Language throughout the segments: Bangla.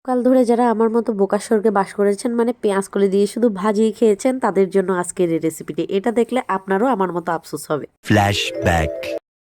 কাল ধরে যারা আমার মতো বোকা স্বর্গে বাস করেছেন মানে পেঁয়াজ কলি দিয়ে শুধু ভাজিয়ে খেয়েছেন তাদের জন্য আজকের এই রেসিপিটি। এটা দেখলে আপনারও আমার মতো আফসোস হবে। ফ্ল্যাশব্যাক।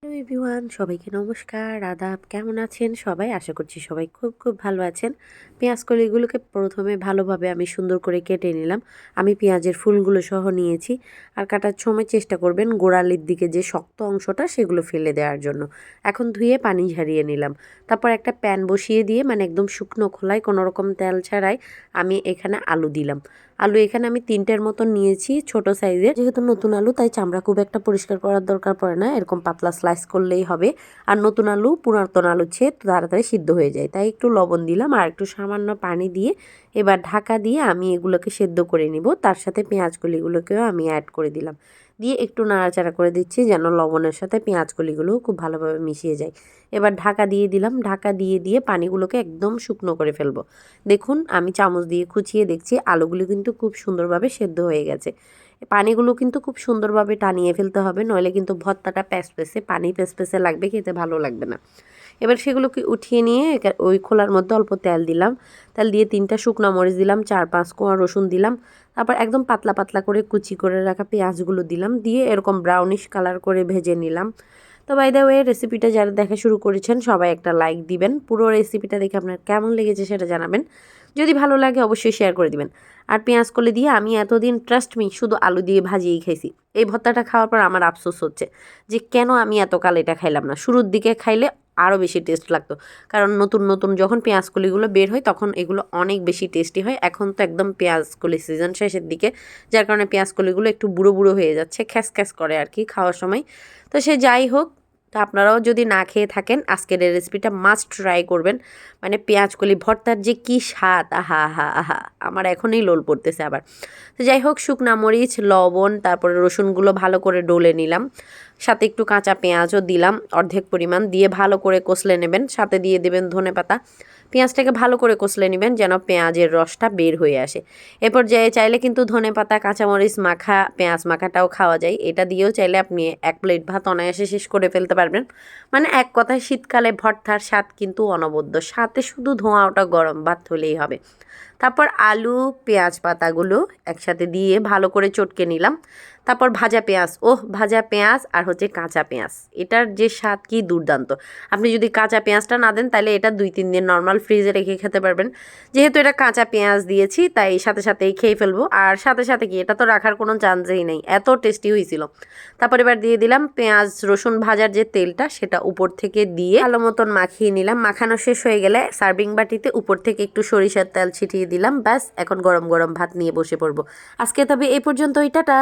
হ্যালো এভরিওয়ান, সবাইকে নমস্কার, আদাব। কেমন আছেন সবাই? আশা করছি সবাই খুব খুব ভালো আছেন। পেঁয়াজ কলিগুলোকে প্রথমে ভালোভাবে আমি সুন্দর করে কেটে নিলাম। আমি পেঁয়াজের ফুলগুলো সহ নিয়েছি। আর কাটার সময় চেষ্টা করবেন গোড়ালির দিকে যে শক্ত অংশটা সেগুলো ফেলে দেওয়ার জন্য। এখন ধুয়ে পানি ঝরিয়ে নিলাম। তারপর একটা প্যান বসিয়ে দিয়ে মানে একদম শুকনো খোলায় কোনো রকম তেল ছাড়াই আমি এখানে আলু দিলাম। আলু এখানে আমি 3টের মতন নিয়েছি ছোট সাইজের, যেহেতু নতুন আলু তাই চামড়া খুব একটা পরিষ্কার করার দরকার পড়ে না, এরকম পাতলা স্লাইস করলেই হবে। আর নতুন আলু পুরাতন আলু চেয়ে তাড়াতাড়ি সিদ্ধ হয়ে যায়, তাই একটু লবণ দিলাম আর একটু সামান্য পানি দিয়ে এবার ঢাকা দিয়ে আমি এগুলোকে সেদ্ধ করে নিব। তার সাথে পেঁয়াজ কলিগুলোকেও আমি অ্যাড করে দিলাম, দিয়ে একটু নাড়াচাড়া করে দিচ্ছি যেন লবণের সাথে পেঁয়াজ কলিগুলোও খুব ভালোভাবে মিশিয়ে যায়। এবার ঢাকা দিয়ে দিলাম, ঢাকা দিয়ে দিয়ে পানিগুলোকে একদম শুকনো করে ফেলবো। দেখুন আমি চামচ দিয়ে খুঁচিয়ে দেখছি আলুগুলো কিন্তু খুব সুন্দরভাবে সেদ্ধ হয়ে গেছে। পানিগুলো কিন্তু খুব সুন্দরভাবে টানিয়ে ফেলতে হবে, নইলে কিন্তু ভর্তাটা প্যাসপ্যাসে পানি প্যাসপ্যাসে লাগবে, খেতে ভালো লাগবে না। এবার সেগুলোকে উঠিয়ে নিয়ে ওই খোলার মধ্যে অল্প তেল দিলাম। তেল দিয়ে 3টা শুকনো মরিচ দিলাম, 4-5 কোয়া রসুন দিলাম। তারপর একদম পাতলা পাতলা করে কুচি করে রাখা পেঁয়াজগুলো দিলাম, দিয়ে এরকম ব্রাউনিশ কালার করে ভেজে নিলাম। তো বাই দ্য ওয়ে, রেসিপিটা যারা দেখা শুরু করেছেন সবাই একটা লাইক দিবেন। পুরো রেসিপিটা দেখে আপনার কেমন লেগেছে সেটা জানাবেন। যদি ভালো লাগে অবশ্যই শেয়ার করে দিবেন। আর পেঁয়াজ কলি দিয়ে আমি এতদিন ট্রাস্ট মি শুধু আলু দিয়ে ভাজিয়েই খাইছি। এই ভর্তাটা খাওয়ার পর আমার আফসোস হচ্ছে যে কেন আমি এতকাল এটা খাইলাম না। শুরুর দিকে খাইলে আরও বেশি টেস্ট লাগতো, কারণ নতুন নতুন যখন পেঁয়াজ কলিগুলো বের হয় তখন এগুলো অনেক বেশি টেস্টি হয়। এখন তো একদম পেঁয়াজ কলি সিজন শেষের দিকে, যার কারণে পেঁয়াজ কলিগুলো একটু বুড়ো বুড়ো হয়ে যাচ্ছে, খ্যাস খ্যাস করে আর কি খাওয়ার সময়। তো সে যাই হোক, তো আপনারাও যদি না খেয়ে থাকেন আজকের এই রেসিপিটা মাস্ট ট্রাই করবেন। মানে পেঁয়াজ কলি ভর্তার যে কী স্বাদ, আহা আহা আহা, আমার এখনই লোল পড়তেছে আবার। তো যাই হোক, শুকনা মরিচ, লবণ, তারপরে রসুনগুলো ভালো করে ডলে নিলাম, সাথে একটু কাঁচা পেঁয়াজও দিলাম অর্ধেক পরিমাণ, দিয়ে ভালো করে কষলে নেবেন। সাথে দিয়ে দেবেন ধনেপাতা। পেঁয়াজটাকে ভালো করে কষলে নেবেন যেন পেঁয়াজের রসটা বের হয়ে আসে। এরপর চাইলে কিন্তু ধনেপাতা, কাঁচামরিচ মাখা, পেঁয়াজ মাখাটাও খাওয়া যায়। এটা দিয়েও চাইলে আপনি 1 প্লেট ভাত অনায়াসে শেষ করে ফেলতে পারবেন। মানে এক কথায় শীতকালে ভর্তার স্বাদ কিন্তু অনবদ্য, সাথে শুধু ধোঁয়া ওটা গরম ভাত হলেই হবে। তারপর আলু, পেঁয়াজ পাতাগুলো একসাথে দিয়ে ভালো করে চটকে নিলাম। তারপর ভাজা পেঁয়াজ, ভাজা পেঁয়াজ আর হচ্ছে কাঁচা পেঁয়াজ, এটার যে স্বাদ কি দুর্দান্ত। আপনি যদি কাঁচা পেঁয়াজটা না দেন তাহলে এটা 2-3 দিন নর্মাল ফ্রিজে রেখে খেতে পারবেন। যেহেতু এটা কাঁচা পেঁয়াজ দিয়েছি তাই সাথে সাথেই খেয়ে ফেলবো। আর সাথে সাথে কি, এটা তো রাখার কোনো চান্সই নেই, এত টেস্টি হয়েছিল। তারপর এবার দিয়ে দিলাম পেঁয়াজ রসুন ভাজার যে তেলটা, সেটা উপর থেকে দিয়ে ভালো মতন মাখিয়ে নিলাম। মাখানো শেষ হয়ে গেলে সার্ভিং বাটিতে উপর থেকে একটু সরিষার তেল ছিটিয়ে দিলাম। ব্যাস, এখন গরম গরম ভাত নিয়ে বসে পড়বো। আজকে তবে এই পর্যন্তই, টাটা।